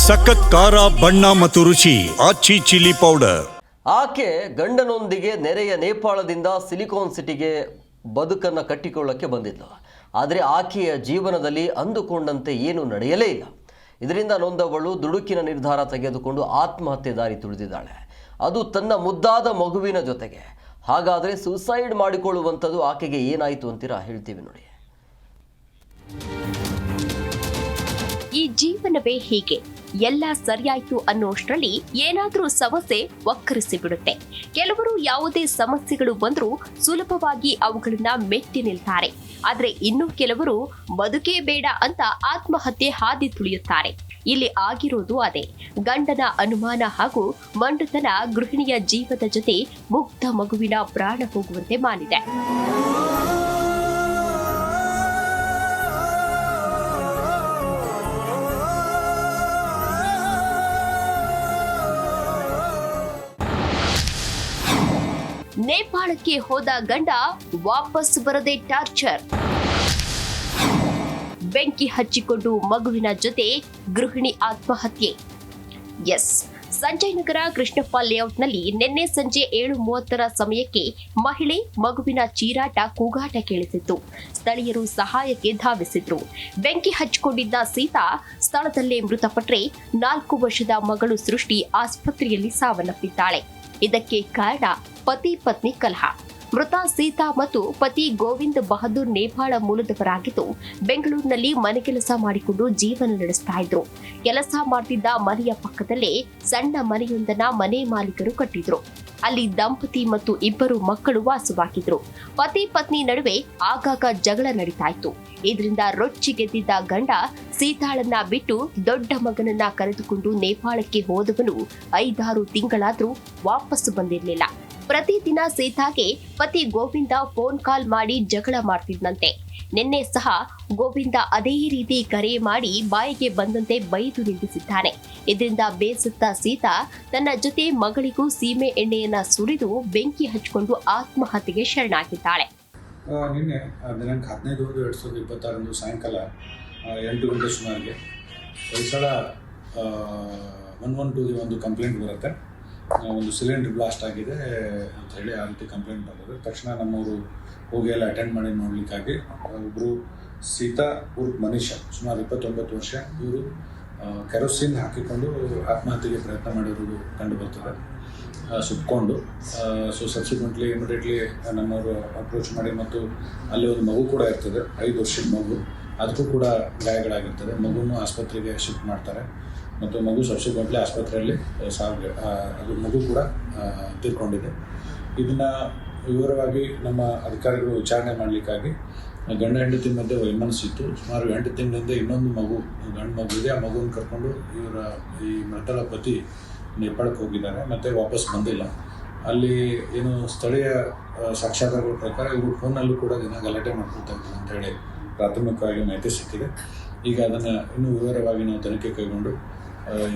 ಸಖತ್ ಖಾರ ಬಣ್ಣ ಮತ್ತು ರುಚಿ ಆಚಿ ಚಿಲ್ಲಿ ಪೌಡರ್. ಆಕೆ ಗಂಡನೊಂದಿಗೆ ನೆರೆಯ ನೇಪಾಳದಿಂದ ಸಿಲಿಕಾನ್ ಸಿಟಿಗೆ ಬದುಕನ್ನು ಕಟ್ಟಿಕೊಳ್ಳಕ್ಕೆ ಬಂದಿದ್ಲು. ಆದರೆ ಆಕೆಯ ಜೀವನದಲ್ಲಿ ಅಂದುಕೊಂಡಂತೆ ಏನೂ ನಡೆಯಲೇ ಇಲ್ಲ. ಇದರಿಂದ ನೊಂದವಳು ದುಡುಕಿನ ನಿರ್ಧಾರ ತೆಗೆದುಕೊಂಡು ಆತ್ಮಹತ್ಯೆ ದಾರಿ ತುಳಿದಿದ್ದಾಳೆ. ಅದು ತನ್ನ ಮುದ್ದಾದ ಮಗುವಿನ ಜೊತೆಗೆ. ಹಾಗಾದರೆ ಸೂಸೈಡ್ ಮಾಡಿಕೊಳ್ಳುವಂಥದ್ದು ಆಕೆಗೆ ಏನಾಯಿತು ಅಂತೀರಾ? ಹೇಳ್ತೀವಿ ನೋಡಿ. ಈ ಜೀವನವೇ ಹೀಗೆ, ಎಲ್ಲ ಸರಿಯಾಯ್ತು ಅನ್ನೋಷ್ಟರಲ್ಲಿ ಏನಾದ್ರೂ ಸಮಸ್ಯೆ ವಕ್ಕರಿಸಿ ಬಿಡುತ್ತೆ. ಕೆಲವರು ಯಾವುದೇ ಸಮಸ್ಯೆಗಳು ಬಂದರೂ ಸುಲಭವಾಗಿ ಅವುಗಳನ್ನ ಮೆಟ್ಟಿ ನಿಲ್ತಾರೆ. ಆದ್ರೆ ಇನ್ನು ಕೆಲವರು ಬದುಕೇ ಬೇಡ ಅಂತ ಆತ್ಮಹತ್ಯೆ ಹಾದಿ ತುಳಿಯುತ್ತಾರೆ. ಇಲ್ಲಿ ಆಗಿರೋದು ಅದೇ. ಗಂಡನ ಅನುಮಾನ ಹಾಗೂ ಮಂಡುತನ ಗೃಹಿಣಿಯ ಜೀವದ ಜೊತೆ ಮುಗ್ಧ ಮಗುವಿನ ಪ್ರಾಣ ಹೋಗುವಂತೆ ಮಾಡಿದೆ. ನೇಪಾಳಕ್ಕೆ ಹೋದ ಗಂಡ ವಾಪಸ್ ಬರದೆ ಟಾರ್ಚರ್. ಬೆಂಕಿ ಹಚ್ಚಿಕೊಂಡು ಮಗುವಿನ ಜೊತೆ ಗೃಹಿಣಿ ಆತ್ಮಹತ್ಯೆ. ಎಸ್, ಸಂಜಯ್ ನಗರ ಕೃಷ್ಣಪ್ಪ ಲೇಔಟ್ನಲ್ಲಿ ನಿನ್ನೆ ಸಂಜೆ 7:30 ಸಮಯಕ್ಕೆ ಮಹಿಳೆ ಮಗುವಿನ ಚೀರಾಟ ಕೂಗಾಟ ಕೇಳಿಸಿತ್ತು. ಸ್ಥಳೀಯರು ಸಹಾಯಕ್ಕೆ ಧಾವಿಸಿದ್ರು. ಬೆಂಕಿ ಹಚ್ಚಿಕೊಂಡಿದ್ದ ಸೀತಾ ಸ್ಥಳದಲ್ಲೇ ಮೃತಪಟ್ಟರೆ 4 ವರ್ಷದ ಮಗಳು ಸೃಷ್ಟಿ ಆಸ್ಪತ್ರೆಯಲ್ಲಿ ಸಾವನ್ನಪ್ಪಿದ್ದಾಳೆ. ಇದಕ್ಕೆ ಕಾರಣ ಪತಿ ಪತ್ನಿ ಕಲಹ. ಮೃತ ಸೀತಾ ಮತ್ತು ಪತಿ ಗೋವಿಂದ್ ಬಹದ್ದೂರ್ ನೇಪಾಳ ಮೂಲದವರಾಗಿದ್ದು ಬೆಂಗಳೂರಿನಲ್ಲಿ ಮನೆ ಕೆಲಸ ಮಾಡಿಕೊಂಡು ಜೀವನ ನಡೆಸ್ತಾ ಇದ್ರು. ಕೆಲಸ ಮಾಡ್ತಿದ್ದ ಮನೆಯ ಪಕ್ಕದಲ್ಲೇ ಸಣ್ಣ ಮನೆಯೊಂದನ್ನ ಮನೆ ಮಾಲೀಕರು ಕಟ್ಟಿದ್ರು. ಅಲ್ಲಿ ದಂಪತಿ ಮತ್ತು 2 ಮಕ್ಕಳು ವಾಸವಾಗಿದ್ರು. ಪತಿ ಪತ್ನಿ ನಡುವೆ ಆಗಾಗ ಜಗಳ ನಡೀತಾ ಇತ್ತು. ಇದರಿಂದ ರೊಚ್ಚಿಗೆದ್ದಿದ್ದ ಗಂಡ ಸೀತಾಳನ್ನ ಬಿಟ್ಟು ದೊಡ್ಡ ಮಗನನ್ನ ಕರೆದುಕೊಂಡು ನೇಪಾಳಕ್ಕೆ ಹೋದವನು 5-6 ತಿಂಗಳಾದ್ರೂ ವಾಪಸ್ಸು ಬಂದಿರಲಿಲ್ಲ. ಪ್ರತಿದಿನ ಸೀತಾಗೆ ಪತಿ ಗೋವಿಂದ ಫೋನ್ ಕಾಲ್ ಮಾಡಿ ಜಗಳ ಮಾಡ್ತಿದ್ನಂತೆ. ನಿನ್ನೆ ಸಹ ಗೋವಿಂದ ಅದೇ ರೀತಿ ಕರೆ ಮಾಡಿ ಬಾಯಿಗೆ ಬಂದಂತೆ ಬೈದು ನಿಲ್ಲಿಸಿದ್ದಾನೆ. ಇದರಿಂದ ಬೇಸತ್ತ ಸೀತಾ ತನ್ನ ಜೊತೆ ಮಗಳಿಗೂ ಸೀಮೆ ಎಣ್ಣೆಯನ್ನ ಸುರಿದು ಬೆಂಕಿ ಹಚ್ಚಿಕೊಂಡು ಆತ್ಮಹತ್ಯೆಗೆ ಶರಣಾಗಿದ್ದಾಳೆ. ನಿನ್ನೆ ದಿನಾಂಕ 15/1/2026 ಸಾಯಂಕಾಲ 8 ಗಂಟೆ ಸುಮಾರಿಗೆ ಹೊಯ್ಸಳ 112ಗೆ ಒಂದು ಕಂಪ್ಲೇಂಟ್ ಬರುತ್ತೆ. ಒಂದು ಸಿಲಿಂಡರ್ ಬ್ಲಾಸ್ಟ್ ಆಗಿದೆ ಅಂತ ಹೇಳಿ ಆ ರೀತಿ ಕಂಪ್ಲೇಂಟ್ ಬಂದಿದೆ. ತಕ್ಷಣ ನಮ್ಮವರು ಹೋಗಿ ಎಲ್ಲ ಅಟೆಂಡ್ ಮಾಡಿ ನೋಡಲಿಕ್ಕಾಗಿ ಒಬ್ಬರು ಸೀತಾ ಉರ್ಫ್ ಮನೀಷಾ ಸುಮಾರು 29 ವರ್ಷ, ಇವರು ಕೆರೋಸಿನ್ ಹಾಕಿಕೊಂಡು ಆತ್ಮಹತ್ಯೆಗೆ ಪ್ರಯತ್ನ ಮಾಡಿರೋದು ಕಂಡು ಬರ್ತದೆ ಸುಟ್ಕೊಂಡು. ಸೊ ಸಬ್ಸಿಕ್ವೆಂಟ್ಲಿ ಇಮಿಡಿಯೇಟ್ಲಿ ನಮ್ಮವರು ಅಪ್ರೋಚ್ ಮಾಡಿ, ಮತ್ತು ಅಲ್ಲಿ ಒಂದು ಮಗು ಕೂಡ ಇರ್ತದೆ, 5 ವರ್ಷದ ಮಗು, ಅದಕ್ಕೂ ಕೂಡ ಗಾಯಗಳಾಗಿರ್ತದೆ. ಮಗುವನ್ನು ಆಸ್ಪತ್ರೆಗೆ ಶಿಫ್ಟ್ ಮಾಡ್ತಾರೆ ಮತ್ತು ಮಗು ಸಬ್ಸಿಕ್ವೆಂಟ್ಲಿ ಆಸ್ಪತ್ರೆಯಲ್ಲಿ ಅದು ಮಗು ಕೂಡ ತೀರ್ಕೊಂಡಿದೆ. ಇದನ್ನು ವಿವರವಾಗಿ ನಮ್ಮ ಅಧಿಕಾರಿಗಳು ವಿಚಾರಣೆ ಮಾಡಲಿಕ್ಕಾಗಿ ಗಂಡ ಹೆಂಡತಿ ಮಧ್ಯೆ ವೈಮನಸ್ಸಿತ್ತು. ಸುಮಾರು 8 ತಿಂಗಳಿಂದ ಇನ್ನೊಂದು ಮಗು, ಗಂಡು ಮಗು ಇದೆ. ಆ ಮಗುವನ್ನು ಕರ್ಕೊಂಡು ಈ ಮೃತರ ಪತಿ ನೇಪಾಳಕ್ಕೆ ಹೋಗಿದ್ದಾರೆ, ಮತ್ತು ವಾಪಸ್ ಬಂದಿಲ್ಲ. ಅಲ್ಲಿ ಏನು ಸ್ಥಳೀಯ ಸಾಕ್ಷ್ಯಾಧಾರಗಳ ಪ್ರಕಾರ ಇವರು ಫೋನಲ್ಲೂ ಕೂಡ ದಿನ ಗಲಾಟೆ ಮಾಡ್ಕೊಳ್ತಾ ಇದ್ರು ಅಂತ ಹೇಳಿ ಪ್ರಾಥಮಿಕವಾಗಿ ಮಾಹಿತಿ ಸಿಕ್ಕಿದೆ. ಈಗ ಅದನ್ನು ಇನ್ನೂ ವಿವರವಾಗಿ ನಾವು ತನಿಖೆ ಕೈಗೊಂಡು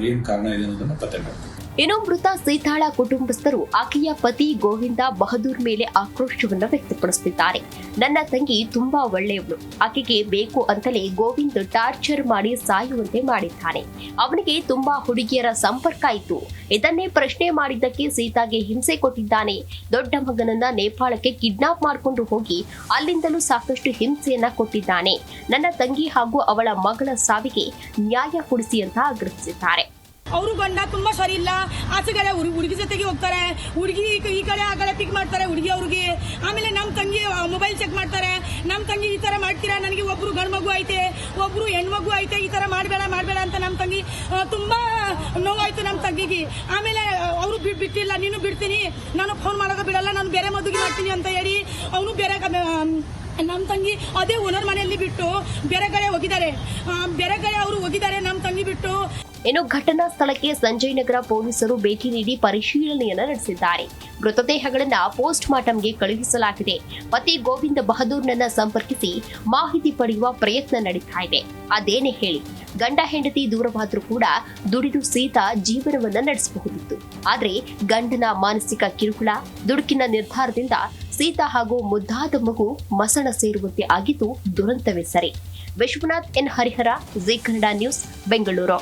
ಏನು ಕಾರಣ ಇದೆ ಅನ್ನೋದನ್ನು ಪತ್ತೆ ಮಾಡ್ತೀವಿ. ಇನ್ನು ಮೃತ ಸೀತಾಳ ಕುಟುಂಬಸ್ಥರು ಆಕೆಯ ಪತಿ ಗೋವಿಂದ ಬಹದ್ದೂರ್ ಮೇಲೆ ಆಕ್ರೋಶವನ್ನ ವ್ಯಕ್ತಪಡಿಸುತ್ತಿದ್ದಾರೆ. ನನ್ನ ತಂಗಿ ತುಂಬಾ ಒಳ್ಳೆಯವಳು, ಆಕೆಗೆ ಬೇಕು ಅಂತಲೇ ಗೋವಿಂದ್ ಟಾರ್ಚರ್ ಮಾಡಿ ಸಾಯುವಂತೆ ಮಾಡಿದ್ದಾನೆ. ಅವನಿಗೆ ತುಂಬಾ ಹುಡುಗಿಯರ ಸಂಪರ್ಕ ಇತ್ತು. ಇದನ್ನೇ ಪ್ರಶ್ನೆ ಮಾಡಿದ್ದಕ್ಕೆ ಸೀತಾಗೆ ಹಿಂಸೆ ಕೊಟ್ಟಿದ್ದಾನೆ. ದೊಡ್ಡ ಮಗನನ್ನ ನೇಪಾಳಕ್ಕೆ ಕಿಡ್ನಾಪ್ ಮಾಡಿಕೊಂಡು ಹೋಗಿ ಅಲ್ಲಿಂದಲೂ ಸಾಕಷ್ಟು ಹಿಂಸೆಯನ್ನ ಕೊಟ್ಟಿದ್ದಾನೆ. ನನ್ನ ತಂಗಿ ಹಾಗೂ ಅವಳ ಮಗಳ ಸಾವಿಗೆ ನ್ಯಾಯ ಕೊಡಿಸಿ ಅಂತ ಆಗ್ರಹಿಸಿದ್ದಾರೆ. ಅವರು ಗಂಡ ತುಂಬಾ ಸರಿ ಇಲ್ಲ. ಆಚೆಗಡೆ ಹುಡುಗಿ ಜೊತೆಗೆ ಹೋಗ್ತಾರೆ, ಹುಡುಗಿ ಈ ಕಡೆ ಆ ಕಡೆ ಪಿಕ್ ಮಾಡ್ತಾರೆ ಹುಡುಗಿ ಅವ್ರಿಗೆ. ಆಮೇಲೆ ನಮ್ಮ ತಂಗಿ ಮೊಬೈಲ್ ಚೆಕ್ ಮಾಡ್ತಾರೆ. ನಮ್ಮ ತಂಗಿ ಈ ತರ ಮಾಡ್ತೀರಾ, ನನಗೆ ಒಬ್ರು ಗಂಡು ಮಗು ಐತೆ, ಒಬ್ರು ಹೆಣ್ಮಗು ಐತೆ, ಈ ತರ ಮಾಡಬೇಡ ಅಂತ ನಮ್ಮ ತಂಗಿ ತುಂಬಾ ನೋವಾಯ್ತು ನಮ್ಮ ತಂಗಿಗೆ. ಆಮೇಲೆ ಅವರು ಬಿಟ್ಟಿಲ್ಲ, ನೀನು ಬಿಡ್ತೀನಿ, ನಾನು ಫೋನ್ ಮಾಡೋಕೆ ಬಿಡಲ್ಲ, ನಾನು ಬೇರೆ ಮದುವೆ ಮಾಡ್ತೀನಿ ಅಂತ ಹೇಳಿ ಅವನು ಬೇರೆ ನಮ್ಮ ತಂಗಿ ಅದೇ ಓನರ್ ಮನೆಯಲ್ಲಿ ಬಿಟ್ಟು ಬೇರೆ ಕಡೆ ಹೋಗಿದ್ದಾರೆ. ಅವರು ಹೋಗಿದ್ದಾರೆ ನಮ್ಮ ತಂಗಿ ಬಿಟ್ಟು. ಇನ್ನು ಘಟನಾ ಸ್ಥಳಕ್ಕೆ ಸಂಜಯ್ ನಗರ ಪೊಲೀಸರು ಭೇಟಿ ನೀಡಿ ಪರಿಶೀಲನೆಯನ್ನ ನಡೆಸಿದ್ದಾರೆ. ಮೃತದೇಹಗಳನ್ನ ಪೋಸ್ಟ್ ಮಾರ್ಟಂಗೆ ಕಳುಹಿಸಲಾಗಿದೆ. ಪತಿ ಗೋವಿಂದ ಬಹದ್ದೂರ್ನನ್ನ ಸಂಪರ್ಕಿಸಿ ಮಾಹಿತಿ ಪಡೆಯುವ ಪ್ರಯತ್ನ ನಡೀತಾ ಇದೆ. ಅದೇನೇ ಹೇಳಿ, ಗಂಡ ಹೆಂಡತಿ ದೂರವಾದ್ರೂ ಕೂಡ ದುಡಿದು ಸೀತಾ ಜೀವನವನ್ನ ನಡೆಸಬಹುದಿತ್ತು. ಆದ್ರೆ ಗಂಡನ ಮಾನಸಿಕ ಕಿರುಕುಳ, ದುಡುಕಿನ ನಿರ್ಧಾರದಿಂದ ಸೀತಾ ಹಾಗೂ ಮುದ್ದಾದ ಮಗು ಮಸಣ ಸೇರುವಂತೆ ಆಗಿದ್ದು ದುರಂತವೇ ಸರಿ. Vishwanath N Harihara, Zee Kannada News, Bengaluru.